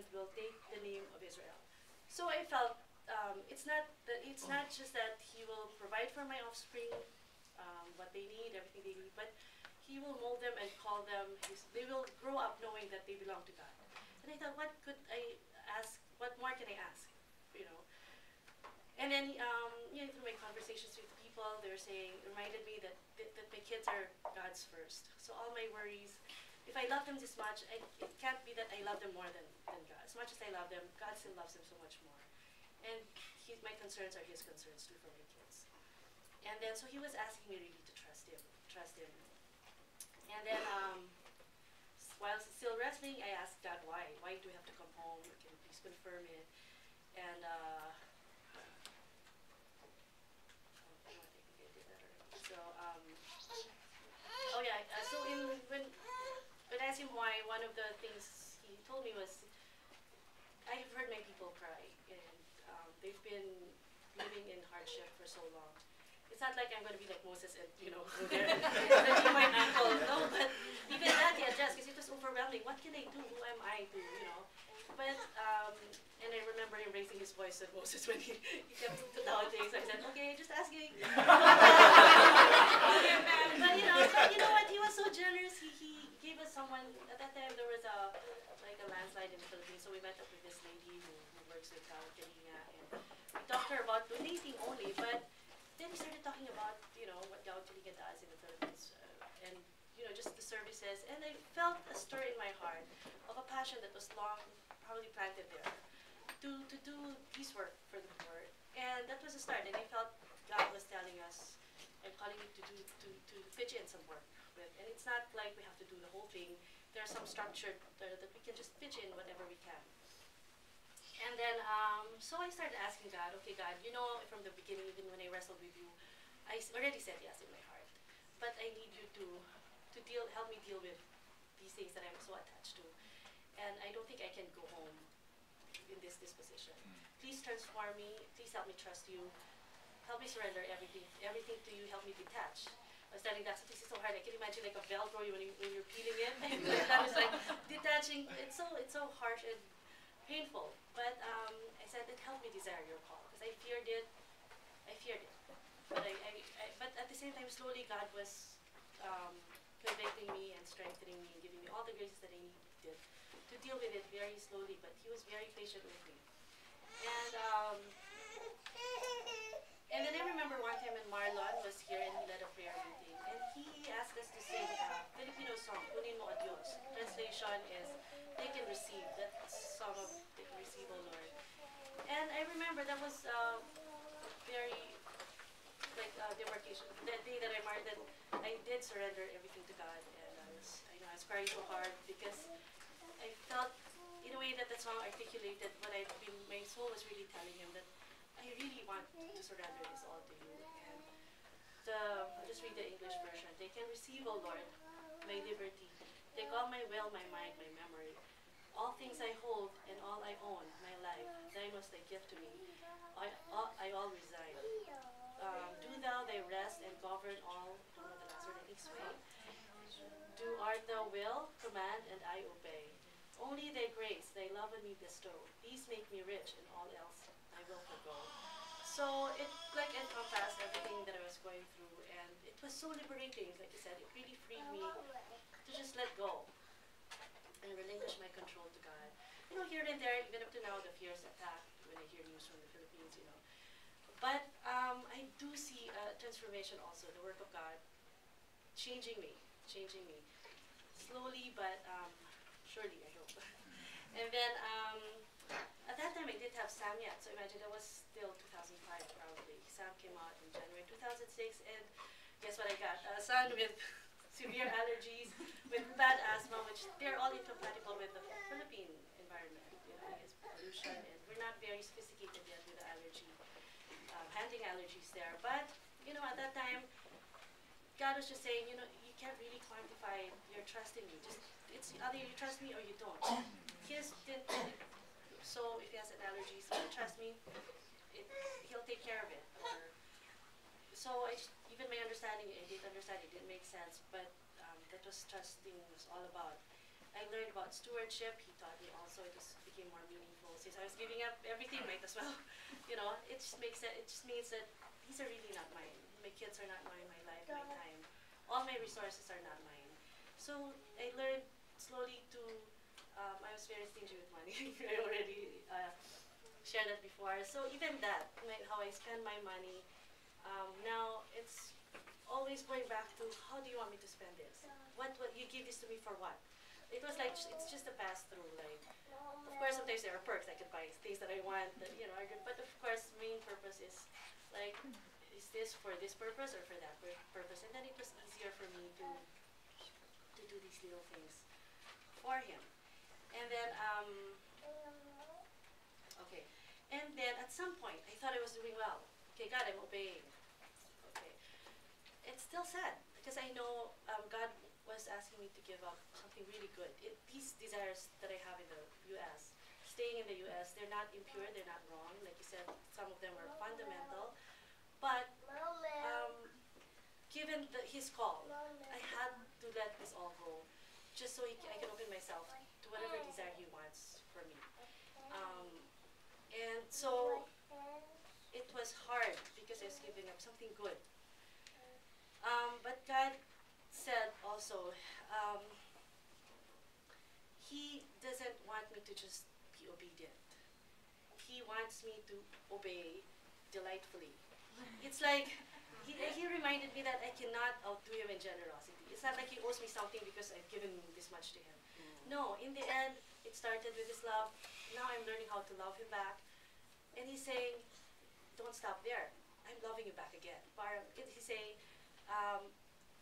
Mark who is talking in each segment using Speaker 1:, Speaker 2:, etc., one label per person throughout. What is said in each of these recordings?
Speaker 1: and will take the name of Israel. So I felt it's not just that He will provide for my offspring what they need, everything they need, but He will mold them and call them. They will grow up knowing that they belong to God. And I thought, what could I ask? What more can I ask? You know. And then, through my conversations with people, they were reminded me that my kids are God's first. So all my worries, if I love them this much, it can't be that I love them more than God. As much as I love them, God still loves them so much more. And my concerns are His concerns too for my kids. And then, so He was asking me really to trust Him. And then, while still wrestling, I asked God, why? Why do we have to come home? Can you please confirm it? And, when I asked Him why, one of the things He told me was, I have heard my people cry, and they've been living in hardship for so long. It's not like I'm going to be like Moses and, go there and redeem my ankle. No, but even that He adjusted because it was overwhelming. What can I do? Who am I to, But, and I remember Him raising His voice at Moses when he kept doubting. So I said, okay, just asking. But you know what? He was so generous. He gave us someone. At that time, there was a landslide in the Philippines. So we met up with this lady who works with Kalinga, and we talked to her about donating only. But then we started talking about what Kalinga does in the Philippines, and just the services. And I felt a stir in my heart of a passion that was long probably planted there to do peace work for the poor. And that was a start. And I felt God was telling us and calling me to pitch in some work with. And it's not like we have to do the whole thing. There's some structure that we can just pitch in whatever we can. And then, so I started asking God, okay, God, from the beginning, even when I wrestled with you, I already said yes in my heart. But I need you to help me deal with these things that I'm so attached to. And I don't think I can go home in this disposition. Please transform me. Please help me trust you. Help me surrender everything to you. Help me detach. I was telling that this is so hard. I can imagine like a Velcro when you're peeling it. That was like detaching. It's so harsh and painful. But I said it helped me desire your call because I feared it. But but at the same time, slowly God was convicting me and strengthening me and giving me all the graces that I needed to deal with it very slowly. But He was very patient with me. And then I remember one time when Marlon was here and he led a prayer meeting, and he asked us to sing a Filipino song, Kunin Mo a Diyos. Translation is, take and receive. That song of take and receive, O Lord. And I remember that was very demarcation. That day that I married, that I did surrender everything to God, and I was crying so hard because I felt in a way that song articulated what my soul was really telling Him that I really want to surrender this all to you. And I'll just read the English version. They can receive, O Lord, my liberty. Take all my will, my mind, my memory. All things I hold and all I own, my life, Thy must Thy give to me. I all resign. Do Thou Thy rest and govern all. I don't know the last word, I think sway. Do art Thou will, command, and I obey. Only Thy grace, Thy love on me bestow. These make me rich, and all else I will forgo. So it encompassed everything that I was going through, and it was so liberating. Like I said, it really freed me to just let go and relinquish my control to God. Here and there, even up to now, the fears attack when I hear news from the Philippines, But I do see a transformation also, the work of God, changing me. Slowly, but surely, I hope. And then, at that time, I didn't have Sam yet, so imagine that was still 2005 probably. Sam came out in January 2006, and guess what I got? A son with severe allergies, with bad asthma, which they're all incompatible with the Philippine environment. It's pollution, and we're not very sophisticated yet with the handling allergies there. But, at that time, God was just saying, you can't really quantify your trust in me. It's either you trust me or you don't. So if he has an allergy, so trust me, He'll take care of it. So even my understanding, I didn't understand, it didn't make sense, but that was trusting was all about. I learned about stewardship. He taught me also. It became more meaningful. Since I was giving up everything, might as well. It just makes it. It just means that these are really not mine. My kids are not mine. My life, my time, all my resources are not mine. So I learned slowly to. I was very stingy with money. I already shared that before. So even that, how I spend my money. Now it's always going back to how do you want me to spend this? What you give this to me for what? It was like it's just a pass through. Like, of course, sometimes there are perks. I could buy things that I want that are good. But of course, main purpose is like, is this for this purpose or for that purpose? And then it was easier for me to do these little things for him. And then okay, and then at some point I thought I was doing well. Okay, God, I'm obeying. Okay, it's still sad because I know God was asking me to give up something really good. These desires that I have in the U.S., staying in the U.S., they're not impure, they're not wrong. Like you said, some of them are fundamental. But given his call, I had to let this all go just so I can open myself to whatever desire he wants for me. And so it was hard because I was giving up something good. But God said also, He doesn't want me to just be obedient. He wants me to obey delightfully. It's like, he reminded me that I cannot outdo him in generosity. It's not like he owes me something because I've given this much to him. No, in the end, it started with his love. Now I'm learning how to love him back. And he's saying, don't stop there. I'm loving you back again. He's saying,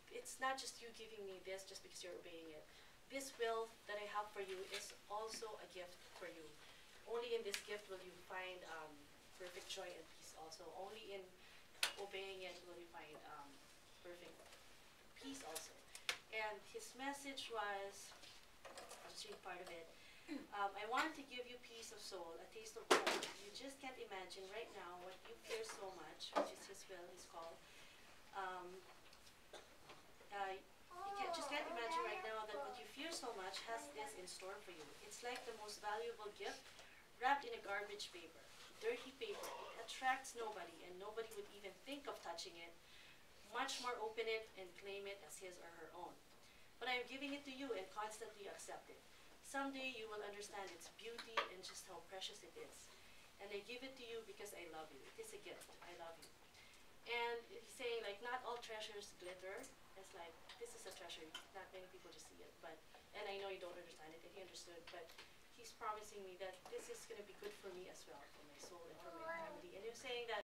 Speaker 1: it's not just you giving me this just because you're obeying it. This will that I have for you is also a gift for you. Only in this gift will you find perfect joy and peace also. Only in obeying it will you find perfect peace also. And his message was, I'll just read part of it. I want to give you peace of soul, a taste of home. You just can't imagine right now what you fear so much, which is his will, his call. You can't imagine right now that what you fear so much has this in store for you. It's like the most valuable gift wrapped in a garbage paper, dirty paper. It attracts nobody, and nobody would even think of touching it, much more open it and claim it as his or her own. But I am giving it to you and constantly accept it. Someday you will understand its beauty and just how precious it is. And I give it to you because I love you. It is a gift. I love you. And he's saying, like, not all treasures glitter. It's like, this is a treasure. Not many people just see it. And I know you don't understand it, and he understood. But he's promising me that this is going to be good for me as well, for my soul and for my family. And he was saying that